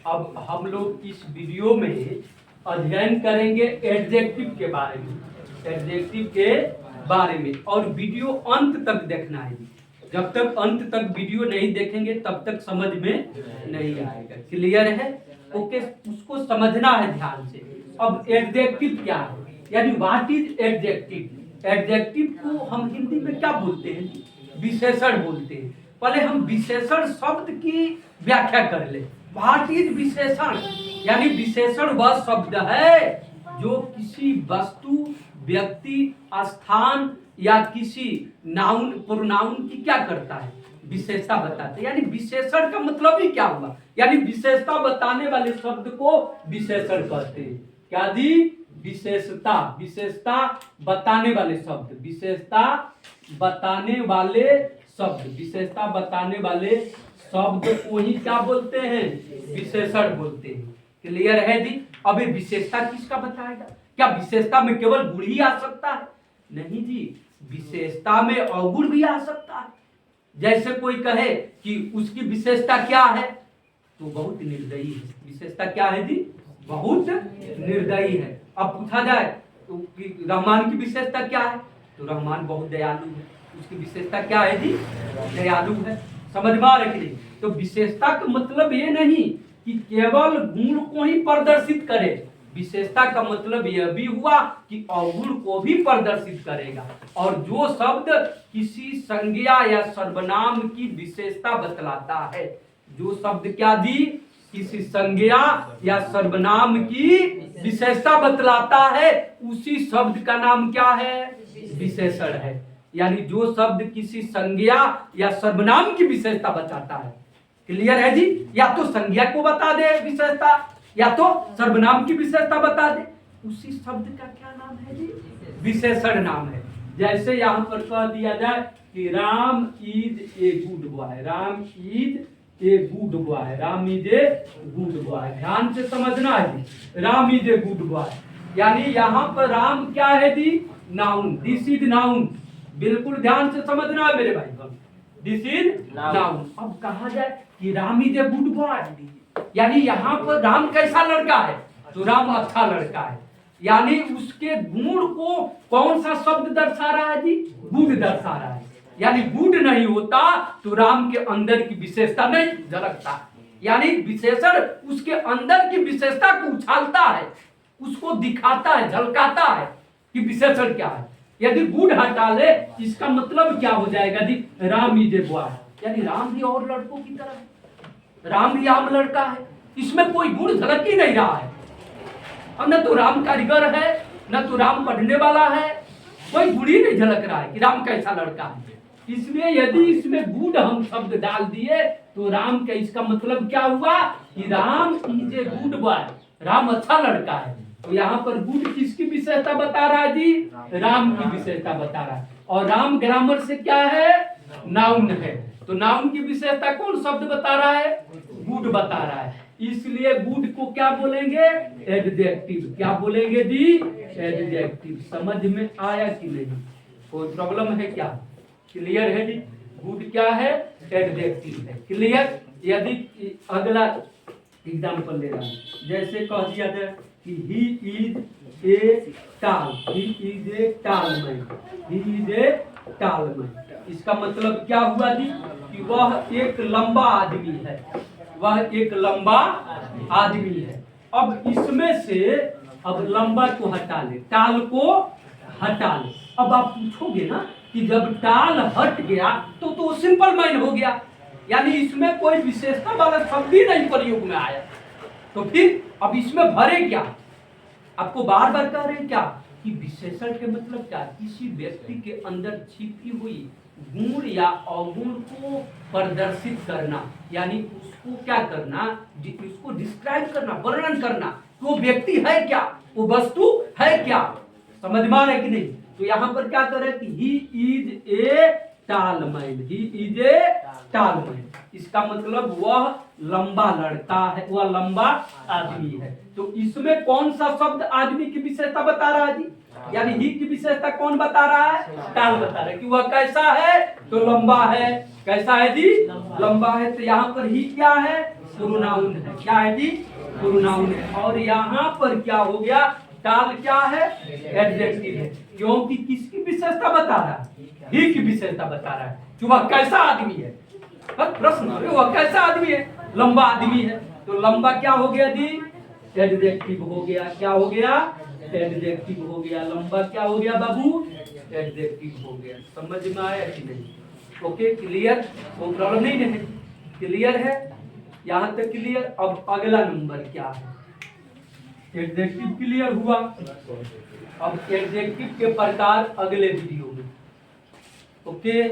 अब हम लोग इस वीडियो में अध्ययन करेंगे एडजेक्टिव के बारे में, एडजेक्टिव के बारे में, और वीडियो अंत तक देखना है। जब तक अंत तक वीडियो नहीं देखेंगे तब तक समझ में नहीं आएगा। क्लियर है? ओके, उसको समझना है ध्यान से। अब एडजेक्टिव क्या है, यानी व्हाट इज एडजेक्टिव। एडजेक्टिव को हम हिंदी में क्या बोलते हैं? विशेषण बोलते हैं। पहले हम विशेषण शब्द की व्याख्या कर ले। व्हाट इज विशेषण, यानी विशेषण वह शब्द है जो किसी वस्तु, व्यक्ति, स्थान या किसी नाउन, प्रोनाउन की क्या करता है? विशेषता बताते हैं। यानी विशेषण का मतलब ही क्या हुआ? यानी विशेषता बताने वाले शब्द को विशेषण कहते हैं। क्या जी? विशेषता। विशेषता बताने वाले शब्द, विशेषता बताने वाले शब्द, विशेषता बताने वाले शब्द को ही क्या बोलते हैं? विशेषण बोलते हैं। क्लियर है जी? अब ये विशेषता किसका बताएगा? क्या विशेषता में केवल गुण ही आ सकता है? नहीं जी, विशेषता में अवगुण भी आ सकता है। जैसे कोई कहे कि उसकी विशेषता क्या है, तो बहुत निर्दयी है। विशेषता क्या है जी? बहुत निर्दयी है। अब पूछा जाए तो रहमान की विशेषता क्या है, तो रहमान बहुत दयालु है। उसकी विशेषता क्या है जी? दयालु है। समझ में आ रही नहीं? तो विशेषता का मतलब ये नहीं कि केवल गुण को ही प्रदर्शित करे। विशेषता का मतलब यह भी हुआ कि अवगुण को भी प्रदर्शित करेगा। और जो शब्द किसी संज्ञा या सर्वनाम की विशेषता बतलाता है, जो शब्द क्या दी? किसी संज्ञा या सर्वनाम की विशेषता बतलाता है, उसी शब्द का नाम क्या है? विशेषण है। यानी जो शब्द किसी संज्ञा या सर्वनाम की विशेषता बताता है। क्लियर है जी? या तो संज्ञा को बता दे विशेषता, या तो सर्वनाम की विशेषता बता दे, उसी शब्द का क्या नाम है जी? विशेषण नाम है। जैसे यहाँ पर कह दिया जाए कि Ram is a good boy, Ram is a good boy, Ram is a good boy. ध्यान से समझना है जी, Ram is a good boy, यानी यहाँ पर राम क्या है जी? नाउन। This is noun. बिल्कुल ध्यान से समझना है मेरे भाई, दिस इज नाउन। अब कहा जाए कि Ram is a good boy, यानी यहाँ पर राम कैसा लड़का है? तो राम अच्छा लड़का है। यानी उसके गुण को कौन सा शब्द दर्शा रहा है जी? गुड दर्शा रहा है। यानी गुड नहीं होता तो राम के अंदर की विशेषता नहीं झलकता। यानी विशेषण उसके अंदर की विशेषता को उछालता है, उसको दिखाता है, झलकाता है कि विशेषण क्या है। यदि गुड हटा ले, इसका मतलब क्या हो जाएगा जी? राम इज ए बॉय, यानी राम भी और लड़कों की तरह है, राम भी आम लड़का है। इसमें कोई गुण झलक ही नहीं रहा है। अब न तो राम कारीगर है, न तो राम पढ़ने वाला है, कोई गुण ही नहीं झलक रहा है कि राम कैसा लड़का है। इसलिए यदि इसमें गुड हम शब्द डाल दिए तो राम का इसका मतलब क्या हुआ कि Ram is a good boy, Ram अच्छा लड़का है। तो यहाँ पर गुड किसकी विशेषता बता रहा है जी? राम की विशेषता बता रहा है। और राम ग्रामर से क्या है? नाउन है। तो नाउन की विशेषता कौन शब्द बता रहा है? गुड बता रहा है। इसलिए गुड को क्या बोलेंगे? एडजेक्टिव। क्या बोलेंगे जी? एडजेक्टिव। समझ में आया कि नहीं? कोई प्रॉब्लम है क्या? क्लियर है जी? गुड क्या है? एडजेक्टिव है। क्लियर? यदि अगला एग्जाम्पल ले रहा हूं, जैसे कह दिया जाए कि ही इज ए टाल, ही इज ए टाल मैन, ही इज ए टाल मैन। इसका मतलब क्या हुआ जी? कि वह एक लंबा आदमी है, वह एक लंबा आदमी है। अब इसमें से अब लंबा को हटा ले, टाल को हटा ले। अब आप पूछोगे ना कि जब टाल हट गया तो सिंपल मैन हो गया, यानी इसमें कोई विशेषता वाला शब्द ही नहीं प्रयोग में आया। तो फिर अब इसमें भरे क्या? आपको बार बार कह रहे हैं क्या कि विशेषण के मतलब क्या? किसी व्यक्ति के अंदर छिपी हुई गुण या अवगुण को प्रदर्शित करना, यानी उसको क्या करना? उसको डिस्क्राइब करना, वर्णन करना। वो व्यक्ति है क्या, वो वस्तु है क्या? समझ में आ रहा है कि नहीं? तो यहाँ पर क्या कर रहे हैं कि ही इज ए टाल मैन, ही इज ए टाल मैन। इसका मतलब वह लंबा लड़का है, वह लंबा आदमी है। तो इसमें कौन सा शब्द आदमी की विशेषता बता रहा है जी? यानी ही की विशेषता कौन बता रहा है? टाल बता रहा है कि वह कैसा है? तो लंबा है। कैसा है जी? लंबा है। तो यहाँ पर ही क्या है? प्रोनाउन है। क्या है जी? प्रोनाउन है। और यहाँ पर क्या हो गया? टाल क्या है? एडजेक्टिव है, क्योंकि किसकी विशेषता बता रहा है? ही की विशेषता बता रहा है कि वह कैसा आदमी है। प्रश्न, वह कैसा आदमी है? लंबा आदमी है। तो लंबा क्या हो गया जी? एडजेक्टिव हो गया। क्या हो गया? एडजेक्टिव हो गया। लंबा क्या हो गया बाबू? एडजेक्टिव हो गया। समझ में आया कि नहीं? Okay, clear? कोई प्रॉब्लम नहीं है? क्लियर है? यहाँ तक क्लियर। अब अगला नंबर क्या है? एडजेक्टिव क्लियर हुआ। अब एडजेक्टिव के प्रकार अगले वीडियो में। ओके।